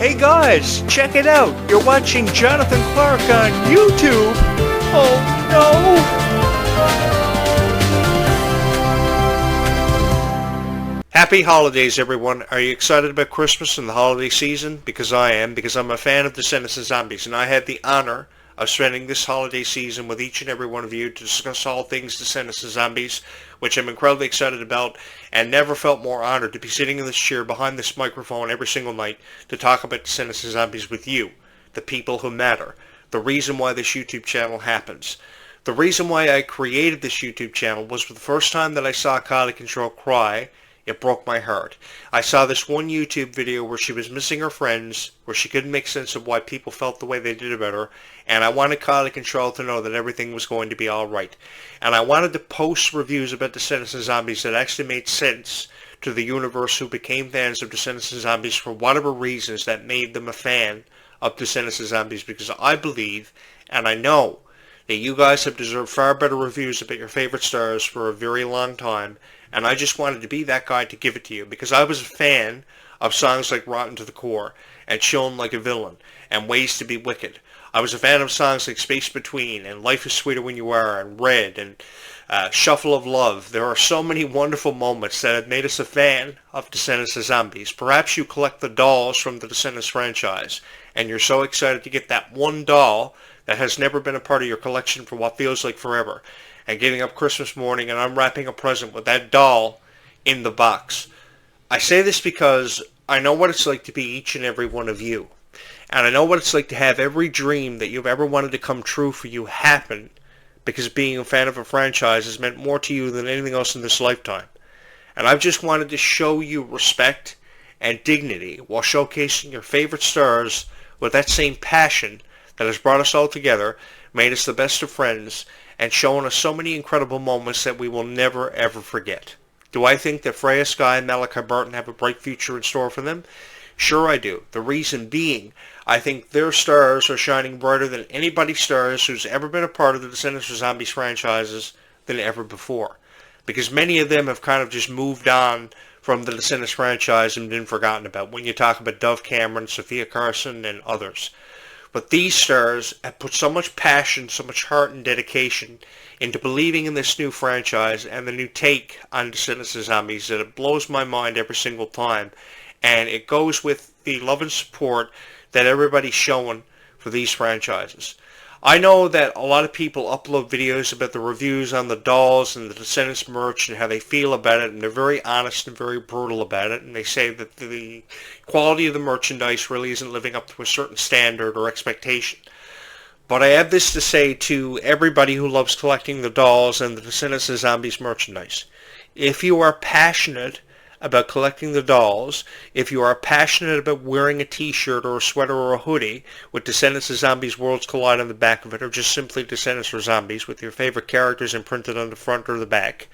Hey guys, check it out. You're watching Jonathan Clarke on YouTube. Oh no. Happy holidays, everyone. Are you excited about Christmas and the holiday season? Because I am, because I'm a fan of Descendants and Zombies, and I had the honor of spending this holiday season with each and every one of you to discuss all things Descendants and Zombies, which I'm incredibly excited about, and never felt more honored to be sitting in this chair behind this microphone every single night to talk about Descendants and Zombies with you, the people who matter, the reason why this YouTube channel happens. The reason why I created this YouTube channel was for the first time that I saw Kylie Control cry. It broke my heart. I saw this one YouTube video where she was missing her friends, where she couldn't make sense of why people felt the way they did about her, and I wanted Kylie Control to know that everything was going to be alright. And I wanted to post reviews about Descendants and Zombies that actually made sense to the universe who became fans of Descendants and Zombies for whatever reasons that made them a fan of Descendants and Zombies, because I believe, and I know, that you guys have deserved far better reviews about your favorite stars for a very long time, and I just wanted to be that guy to give it to you, because I was a fan of songs like Rotten to the Core, and Chillin' Like a Villain, and Ways to be Wicked. I was a fan of songs like Space Between, and Life is Sweeter When You Are, and Red, and Shuffle of Love. There are so many wonderful moments that have made us a fan of Descendants of Zombies. Perhaps you collect the dolls from the Descendants franchise, and you're so excited to get that one doll that has never been a part of your collection for what feels like forever, and getting up Christmas morning and unwrapping a present with that doll in the box. I say this because I know what it's like to be each and every one of you. And I know what it's like to have every dream that you've ever wanted to come true for you happen, because being a fan of a franchise has meant more to you than anything else in this lifetime. And I've just wanted to show you respect and dignity while showcasing your favorite stars with that same passion that has brought us all together, made us the best of friends, and shown us so many incredible moments that we will never ever forget. Do I think that Freya Skye and Malachi Burton have a bright future in store for them? Sure I do. The reason being, I think their stars are shining brighter than anybody's stars who's ever been a part of the Descendants of Zombies franchises than ever before. Because many of them have kind of just moved on from the Descendants franchise and been forgotten about when you talk about Dove Cameron, Sophia Carson, and others. But these stars have put so much passion, so much heart and dedication into believing in this new franchise and the new take on Descendants of Zombies that it blows my mind every single time. And it goes with the love and support that everybody's showing for these franchises. I know that a lot of people upload videos about the reviews on the dolls and the Descendants merch and how they feel about it, and they're very honest and very brutal about it, and they say that the quality of the merchandise really isn't living up to a certain standard or expectation. But I have this to say to everybody who loves collecting the dolls and the Descendants of Zombies merchandise. If you are passionate about collecting the dolls, if you are passionate about wearing a t-shirt or a sweater or a hoodie with Descendants of Zombies Worlds Collide on the back of it, or just simply Descendants or Zombies with your favorite characters imprinted on the front or the back,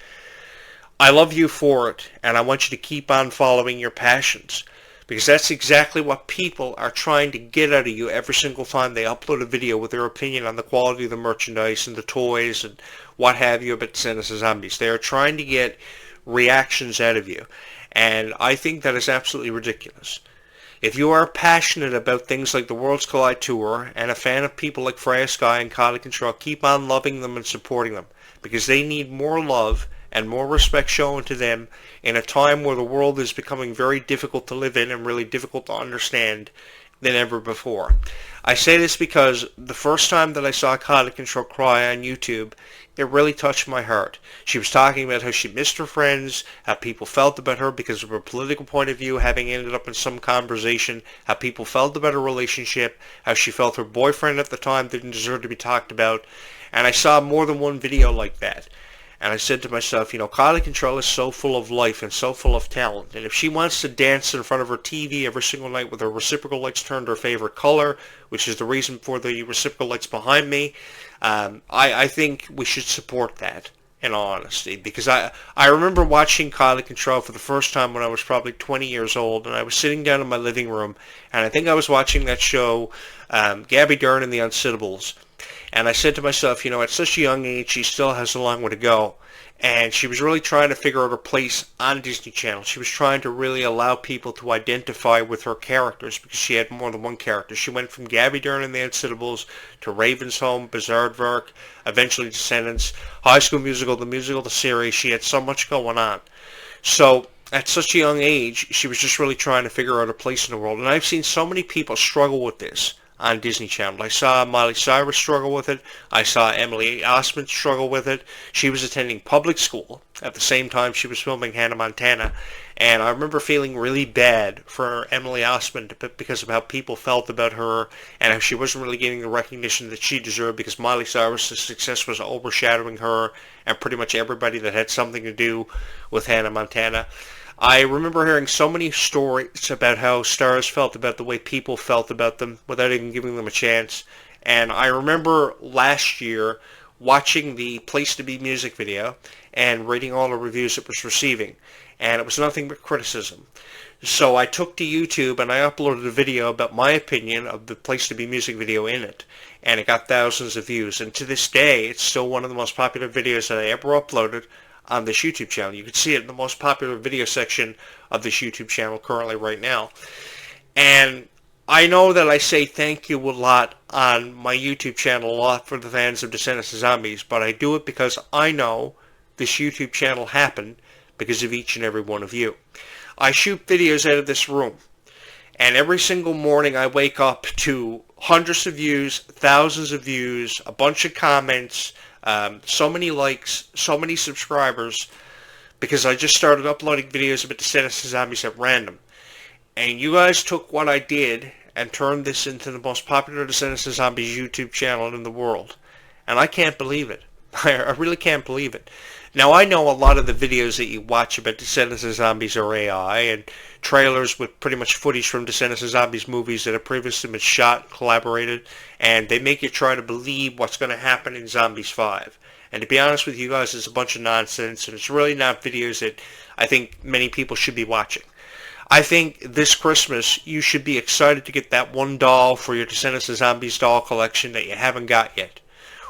I love you for it, and I want you to keep on following your passions, because that's exactly what people are trying to get out of you every single time they upload a video with their opinion on the quality of the merchandise and the toys and what have you about Descendants of Zombies. They are trying to get reactions out of you. And I think that is absolutely ridiculous. If you are passionate about things like the Worlds Collide Tour and a fan of people like Freya Skye and Kylie Control, keep on loving them and supporting them, because they need more love and more respect shown to them in a time where the world is becoming very difficult to live in and really difficult to understand than ever before. I say this because the first time that I saw Kylie Control cry on YouTube, it really touched my heart. She was talking about how she missed her friends, how people felt about her because of her political point of view, having ended up in some conversation, how people felt about her relationship, how she felt her boyfriend at the time didn't deserve to be talked about. And I saw more than one video like that. And I said to myself, you know, Kylie Control is so full of life and so full of talent. And if she wants to dance in front of her TV every single night with her reciprocal lights turned her favorite color, which is the reason for the reciprocal lights behind me, I think we should support that, in all honesty. Because I remember watching Kylie Control for the first time when I was probably 20 years old, and I was sitting down in my living room, and I think I was watching that show, Gabby Dern and the Unsittables. And I said to myself, at such a young age, she still has a long way to go. And she was really trying to figure out her place on Disney Channel. She was trying to really allow people to identify with her characters because she had more than one character. She went from Gabby Dern and the Unsittables to Raven's Home, Berserk, eventually Descendants, High School Musical, the series. She had so much going on. So at such a young age, she was just really trying to figure out her place in the world. And I've seen so many people struggle with this on Disney Channel. I saw Miley Cyrus struggle with it. I saw Emily Osment struggle with it. She was attending public school at the same time she was filming Hannah Montana. And I remember feeling really bad for Emily Osment because of how people felt about her and how she wasn't really getting the recognition that she deserved because Miley Cyrus' success was overshadowing her and pretty much everybody that had something to do with Hannah Montana. I remember hearing so many stories about how stars felt about the way people felt about them without even giving them a chance. And I remember last year watching the Place to Be music video and reading all the reviews it was receiving. And it was nothing but criticism. So I took to YouTube and I uploaded a video about my opinion of the Place to Be music video in it. And it got thousands of views. And to this day, it's still one of the most popular videos that I ever uploaded on this YouTube channel. You can see it in the most popular video section of this YouTube channel currently right now. And I know that I say thank you a lot on my YouTube channel, a lot for the fans of Descendants of Zombies, but I do it because I know this YouTube channel happened because of each and every one of you. I shoot videos out of this room, and every single morning I wake up to hundreds of views, thousands of views, a bunch of comments, so many likes, so many subscribers, because I just started uploading videos about Descendants of Zombies at random. And you guys took what I did and turned this into the most popular Descendants of Zombies YouTube channel in the world. And I can't believe it. I really can't believe it. Now, I know a lot of the videos that you watch about Descendants of Zombies are AI, and trailers with pretty much footage from Descendants of Zombies movies that have previously been shot and collaborated, and they make you try to believe what's going to happen in Zombies 5. And to be honest with you guys, it's a bunch of nonsense, and it's really not videos that I think many people should be watching. I think this Christmas, you should be excited to get that one doll for your Descendants of Zombies doll collection that you haven't got yet.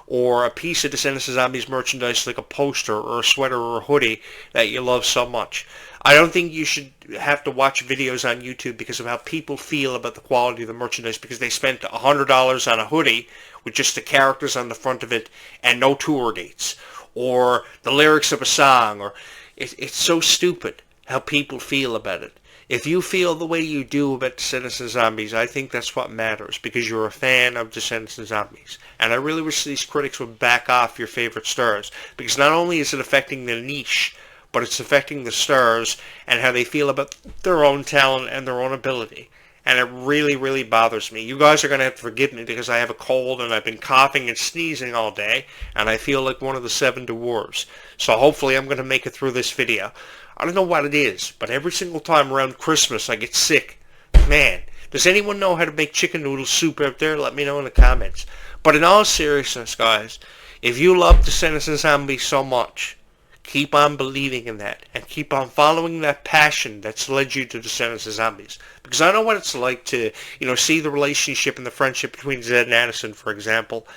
Or a piece of Descendants of Zombies merchandise like a poster or a sweater or a hoodie that you love so much. I don't think you should have to watch videos on YouTube because of how people feel about the quality of the merchandise because they spent $100 on a hoodie with just the characters on the front of it and no tour dates. Or the lyrics of a song. Or it's so stupid how people feel about it. If you feel the way you do about Descendants of Zombies, I think that's what matters, because you're a fan of Descendants of Zombies. And I really wish these critics would back off your favorite stars, because not only is it affecting the niche, but it's affecting the stars and how they feel about their own talent and their own ability. And it really, really bothers me. You guys are going to have to forgive me because I have a cold and I've been coughing and sneezing all day, and I feel like one of the 7 dwarves. So hopefully I'm going to make it through this video. I don't know what it is, but every single time around Christmas I get sick. Man, does anyone know how to make chicken noodle soup out there? Let me know in the comments. But in all seriousness, guys, if you love Descendants of Zombies so much, keep on believing in that, and keep on following that passion that's led you to Descendants of Zombies. Because I know what it's like to, see the relationship and the friendship between Zed and Addison, for example,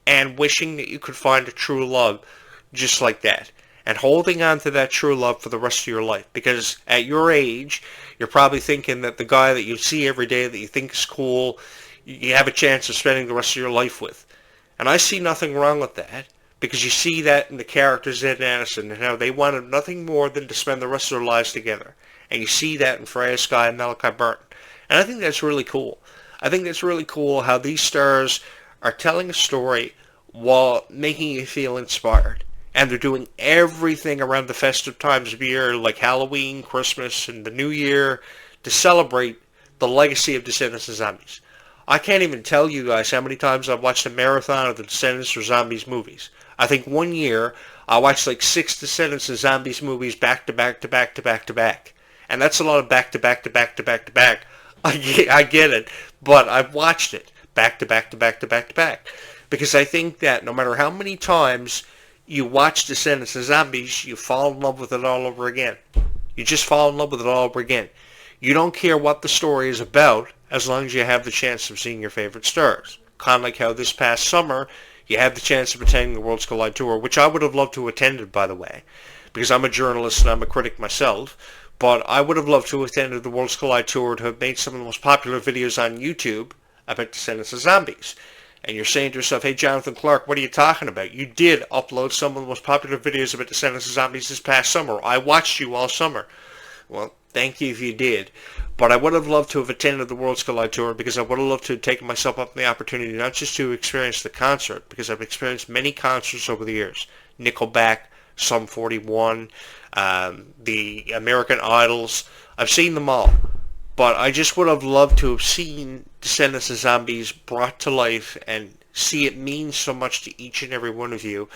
and wishing that you could find a true love just like that. And holding on to that true love for the rest of your life. Because at your age, you're probably thinking that the guy that you see every day that you think is cool, you have a chance of spending the rest of your life with. And I see nothing wrong with that. Because you see that in the characters Zed and Addison and how they wanted nothing more than to spend the rest of their lives together. And you see that in Freya Sky and Malachi Burton. And I think that's really cool. I think that's really cool how these stars are telling a story while making you feel inspired. And they're doing everything around the festive times of year, like Halloween, Christmas, and the New Year, to celebrate the legacy of Descendants of Zombies. I can't even tell you guys how many times I've watched a marathon of the Descendants of Zombies movies. I think one year I watched like 6 Descendants of Zombies movies back to back to back to back to back. And that's a lot of back to back to back to back to back. I get it, but I've watched it back to back to back to back to back. Because I think that no matter how many times you watch Descendants of Zombies, you fall in love with it all over again. You just fall in love with it all over again. You don't care what the story is about as long as you have the chance of seeing your favorite stars. kind of like how this past summer you had the chance of attending the Worlds Collide Tour, which I would have loved to have attended, by the way, because I'm a journalist and I'm a critic myself. But I would have loved to have attended the Worlds Collide Tour to have made some of the most popular videos on YouTube about Descendants of Zombies. And you're saying to yourself, hey, Jonathan Clarke, what are you talking about? You did upload some of the most popular videos about Descendants of Zombies this past summer. I watched you all summer. Well, thank you if you did. But I would have loved to have attended the Worlds Collide Tour because I would have loved to have taken myself up on the opportunity not just to experience the concert, because I've experienced many concerts over the years. Nickelback, Sum 41, the American Idols. I've seen them all. But I just would have loved to have seen Descendants of Zombies brought to life and see it mean so much to each and every one of you.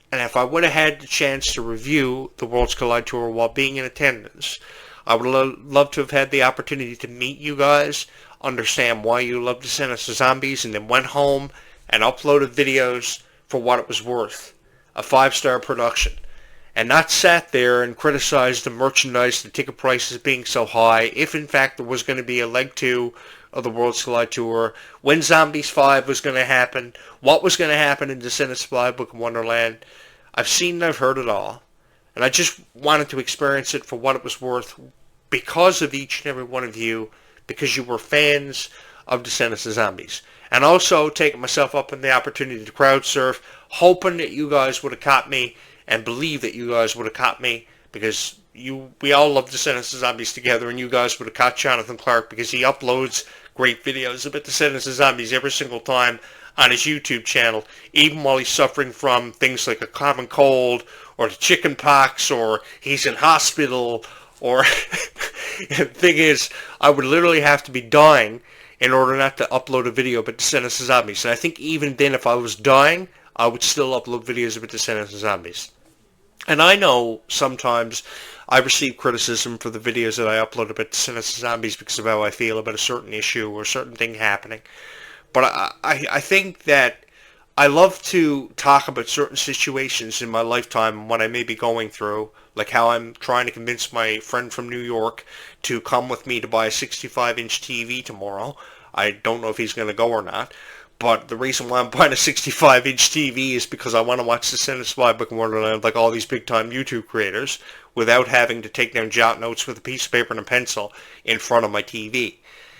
And if I would have had the chance to review the Worlds Collide Tour while being in attendance, I would have loved to have had the opportunity to meet you guys, understand why you love Descendants of Zombies, and then went home and uploaded videos for what it was worth. A 5-star production. And not sat there and criticized the merchandise, the ticket prices being so high, if in fact there was going to be a leg 2 of the Worlds Collide Tour, when Zombies 5 was going to happen, what was going to happen in Descendants Fly Book of Wonderland. I've seen and I've heard it all. And I just wanted to experience it for what it was worth because of each and every one of you, because you were fans of Descendants of Zombies. And also taking myself up on the opportunity to crowd surf, hoping that you guys would have caught me and believe that you guys would have caught me, because we all love Descendants of Zombies together, and you guys would have caught Jonathan Clarke because he uploads great videos about Descendants of Zombies every single time on his YouTube channel, even while he's suffering from things like a common cold or the chicken pox, or he's in hospital, or the thing is, I would literally have to be dying in order not to upload a video about Descendants of Zombies. And I think even then, if I was dying, I would still upload videos about Descendants of Zombies. And I know sometimes I receive criticism for the videos that I upload about Descendants of Zombies because of how I feel about a certain issue or a certain thing happening. But I think that I love to talk about certain situations in my lifetime and what I may be going through, like how I'm trying to convince my friend from New York to come with me to buy a 65-inch TV tomorrow. I don't know if he's going to go or not. But the reason why I'm buying a 65-inch TV is because I want to watch Descendants Fly Book of Wonderland like all these big-time YouTube creators without having to take down jot notes with a piece of paper and a pencil in front of my TV.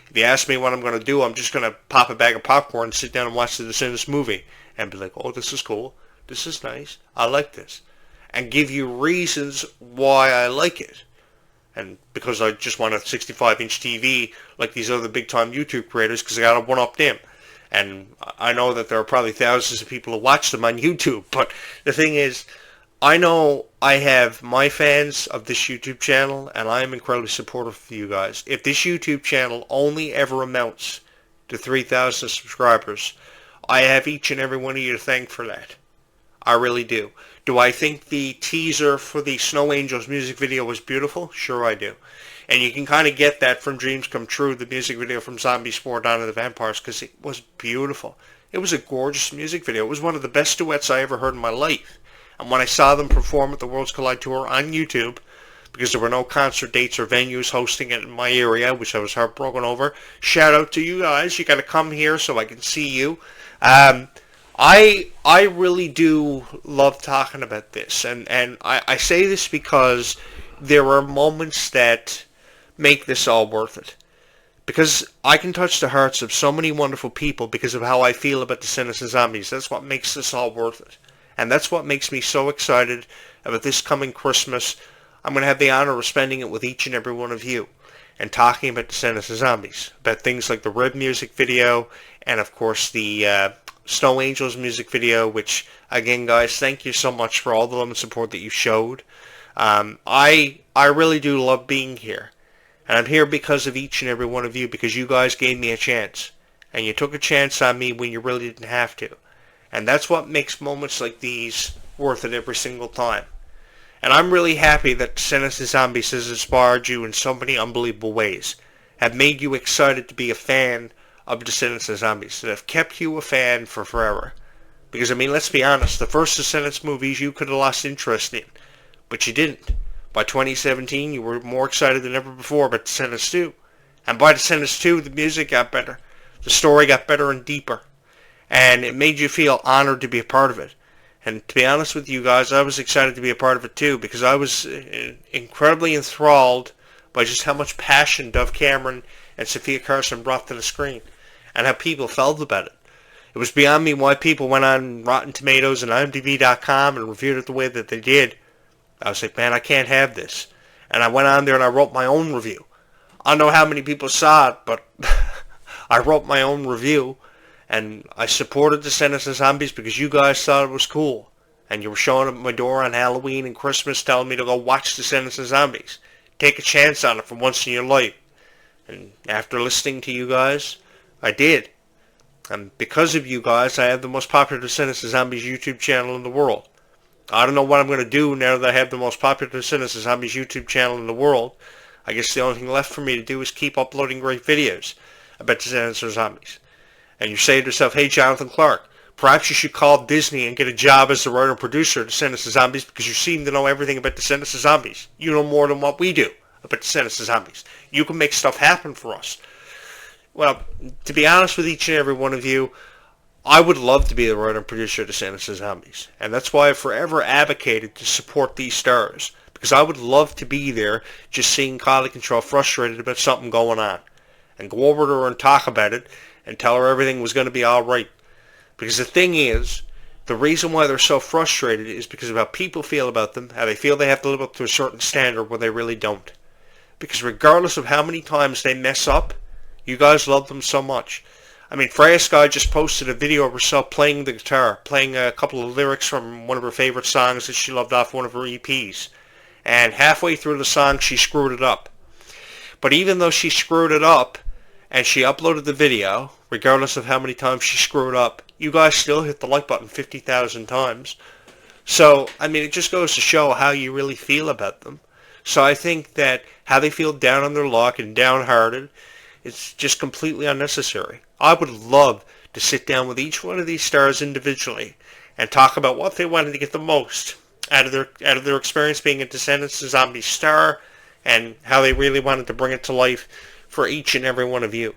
If you ask me what I'm going to do, I'm just going to pop a bag of popcorn and sit down and watch the Descendants movie and be like, oh, this is cool, this is nice, I like this. And give you reasons why I like it. And because I just want a 65-inch TV like these other big-time YouTube creators because I got to one-up them. And I know that there are probably thousands of people who watch them on YouTube, but the thing is, I know I have my fans of this YouTube channel, and I am incredibly supportive of you guys. If this YouTube channel only ever amounts to 3,000 subscribers, I have each and every one of you to thank for that. I really do. Do I think the teaser for the Snow Angels music video was beautiful? Sure I do. And you can kind of get that from Dreams Come True, the music video from Zombies 4 Dawn of the Vampires, because it was beautiful. It was a gorgeous music video. It was one of the best duets I ever heard in my life. And when I saw them perform at the Worlds Collide Tour on YouTube, because there were no concert dates or venues hosting it in my area, which I was heartbroken over, shout out to you guys. You got to come here so I can see you. I really do love talking about this. And I say this because there are moments that make this all worth it. Because I can touch the hearts of so many wonderful people because of how I feel about Descendants of Zombies. That's what makes this all worth it. And that's what makes me so excited about this coming Christmas. I'm going to have the honor of spending it with each and every one of you and talking about Descendants of Zombies. About things like the Rib music video and, of course, the Snow Angels music video, which, again, guys, thank you so much for all the love and support that you showed. I really do love being here. And I'm here because of each and every one of you, because you guys gave me a chance. And you took a chance on me when you really didn't have to. And that's what makes moments like these worth it every single time. And I'm really happy that Descendants of Zombies has inspired you in so many unbelievable ways. Have made you excited to be a fan of Descendants of Zombies. That have kept you a fan for forever. Because, I mean, let's be honest. The first Descendants movies you could have lost interest in. But you didn't. By 2017, you were more excited than ever before about Descendants 2. And by Descendants 2, the music got better. The story got better and deeper. and it made you feel honored to be a part of it. And to be honest with you guys, I was excited to be a part of it too, because I was incredibly enthralled by just how much passion Dove Cameron and Sophia Carson brought to the screen, and how people felt about it. It was beyond me why people went on Rotten Tomatoes and IMDb.com and reviewed it the way that they did. I was like, man, I can't have this. And I went on there and I wrote my own review. I don't know how many people saw it, but I wrote my own review. And I supported Descendants and Zombies because you guys thought it was cool. And you were showing up at my door on Halloween and Christmas telling me to go watch Descendants and Zombies. Take a chance on it for once in your life. And after listening to you guys, I did. And because of you guys, I have the most popular Descendants and Zombies YouTube channel in the world. I don't know what I'm going to do now that I have the most popular Descendants and Zombies YouTube channel in the world. I guess the only thing left for me to do is keep uploading great videos about Descendants and Zombies. And you say to yourself, hey, Jonathan Clarke, perhaps you should call Disney and get a job as the writer and producer of Descendants and Zombies because you seem to know everything about Descendants and Zombies. You know more than what we do about Descendants and Zombies. You can make stuff happen for us. Well, to be honest with each and every one of you, I would love to be the writer and producer of Descendants and Zombies. And that's why I've forever advocated to support these stars. Because I would love to be there just seeing Quality Control frustrated about something going on. And go over to her and talk about it and tell her everything was going to be alright. Because the thing is, the reason why they're so frustrated is because of how people feel about them, how they feel they have to live up to a certain standard when they really don't. Because regardless of how many times they mess up, you guys love them so much. I mean, Freya Sky just posted a video of herself playing the guitar, playing a couple of lyrics from one of her favorite songs that she loved off one of her EPs. And halfway through the song, she screwed it up. But even though she screwed it up, and she uploaded the video, regardless of how many times she screwed up, you guys still hit the like button 50,000 times. So, I mean, it just goes to show how you really feel about them. So I think that how they feel down on their luck and downhearted, it's just completely unnecessary. I would love to sit down with each one of these stars individually and talk about what they wanted to get the most out of their experience being a Descendants and Zombies star, and how they really wanted to bring it to life for each and every one of you.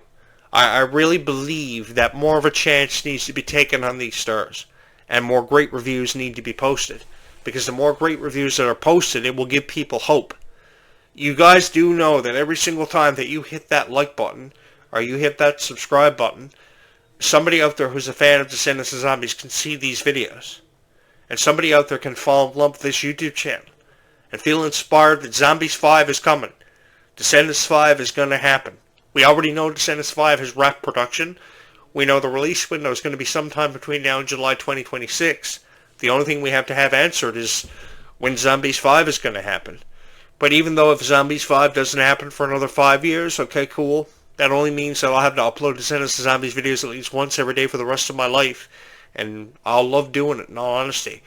I really believe that more of a chance needs to be taken on these stars, and more great reviews need to be posted, because the more great reviews that are posted, it will give people hope. You guys do know that every single time that you hit that like button, or you hit that subscribe button, somebody out there who's a fan of Descendants and Zombies can see these videos. And somebody out there can fall in love with this YouTube channel and feel inspired that Zombies 5 is coming. Descendants 5 is going to happen. We already know Descendants 5 has wrapped production. We know the release window is going to be sometime between now and July 2026. The only thing we have to have answered is when Zombies 5 is going to happen. But even though if Zombies 5 doesn't happen for another 5 years, okay, cool. That only means that I'll have to upload Descendants and Zombies videos at least once every day for the rest of my life. And I'll love doing it, in all honesty.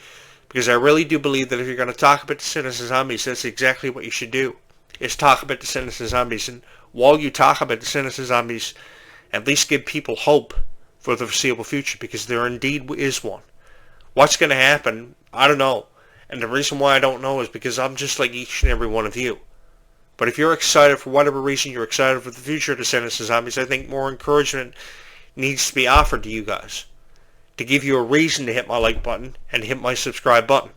Because I really do believe that if you're going to talk about Descendants and Zombies, that's exactly what you should do. Is talk about Descendants and Zombies. And while you talk about Descendants and Zombies, at least give people hope for the foreseeable future. Because there indeed is one. What's going to happen, I don't know. And the reason why I don't know is because I'm just like each and every one of you. But if you're excited for whatever reason, you're excited for the future of Descendants and Zombies, I think more encouragement needs to be offered to you guys. To give you a reason to hit my like button and hit my subscribe button.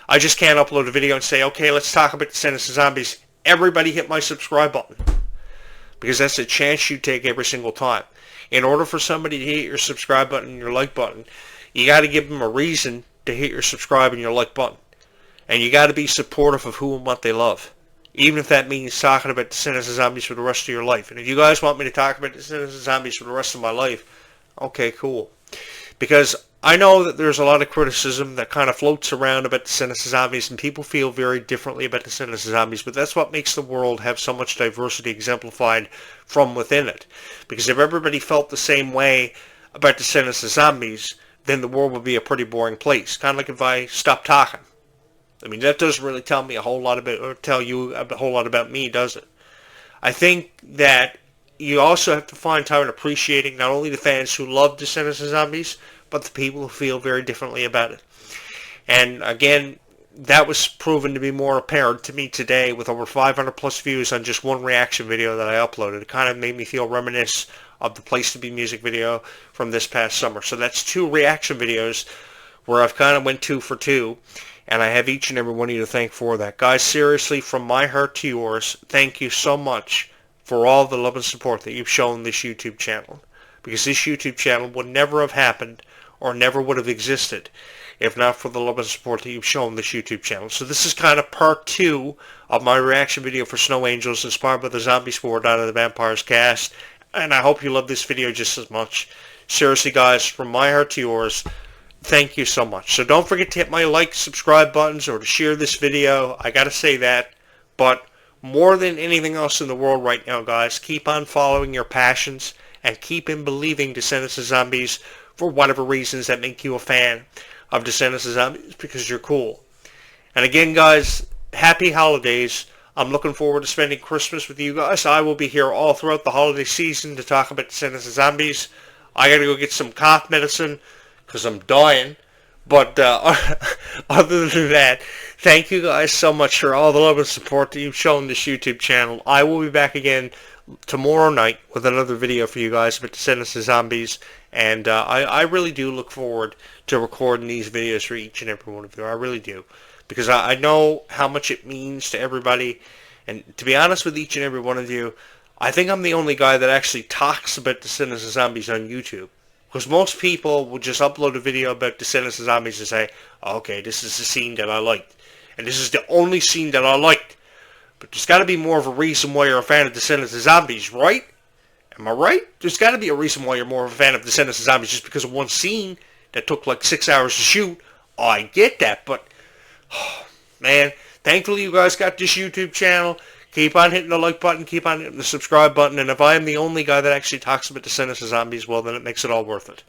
I just can't upload a video and say, okay, let's talk about Descendants and Zombies. Everybody hit my subscribe button. Because that's a chance you take every single time. In order for somebody to hit your subscribe button and your like button, you got to give them a reason to hit your subscribe and your like button. And you got to be supportive of who and what they love. Even if that means talking about Descendants and Zombies for the rest of your life. And if you guys want me to talk about Descendants and Zombies for the rest of my life, okay, cool. Because I know that there's a lot of criticism that kind of floats around about Descendants and Zombies, and people feel very differently about Descendants and Zombies, but that's what makes the world have so much diversity exemplified from within it. Because if everybody felt the same way about Descendants and Zombies, then the world would be a pretty boring place. Kind of like if I stopped talking. I mean, that doesn't really tell me a whole lot about, or tell you a whole lot about me, does it? I think that you also have to find time in appreciating not only the fans who love Descendants and Zombies, but the people who feel very differently about it. And again, that was proven to be more apparent to me today with over 500 plus views on just one reaction video that I uploaded. It kind of made me feel reminisce of the Place to Be music video from this past summer. So that's 2 reaction videos where I've kind of went 2 for 2, and I have each and every one of you to thank for that. Guys, seriously, from my heart to yours, thank you so much for all the love and support that you've shown this YouTube channel, because this YouTube channel would never have happened or never would have existed if not for the love and support that you've shown this YouTube channel. So this is kind of part 2 of my reaction video for Snow Angels, inspired by the zombie sport out of the Vampires cast, and I hope you love this video just as much. Seriously, guys, from my heart to yours, thank you so much. So don't forget to hit my like, subscribe buttons, or to share this video. I gotta say that. But more than anything else in the world right now, guys, keep on following your passions and keep in believing Descendants of Zombies for whatever reasons that make you a fan of Descendants of Zombies, because you're cool. And again, guys, happy holidays. I'm looking forward to spending Christmas with you guys. I will be here all throughout the holiday season to talk about Descendants of Zombies. I gotta go get some cough medicine because I'm dying. But other than that, thank you guys so much for all the love and support that you've shown this YouTube channel. I will be back again tomorrow night with another video for you guys about Descendants of Zombies, and I really do look forward to recording these videos for each and every one of you. I really do, because I know how much it means to everybody, and to be honest with each and every one of you, I think I'm the only guy that actually talks about Descendants of Zombies on YouTube, because most people will just upload a video about Descendants of Zombies and say, okay, this is the scene that I liked, and this is the only scene that I liked. But there's got to be more of a reason why you're a fan of Descendants of Zombies, right? Am I right? There's got to be a reason why you're more of a fan of Descendants of Zombies just because of one scene that took like 6 hours to shoot. Oh, I get that, but oh, man, thankfully you guys got this YouTube channel. Keep on hitting the like button, keep on hitting the subscribe button, and if I am the only guy that actually talks about Descendants of Zombies, well, then it makes it all worth it.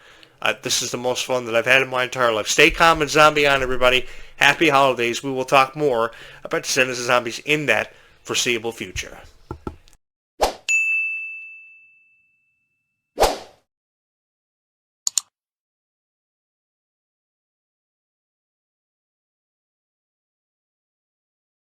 This is the most fun that I've had in my entire life. Stay calm and zombie on, everybody. Happy holidays. We will talk more about Descendants of Zombies in that foreseeable future.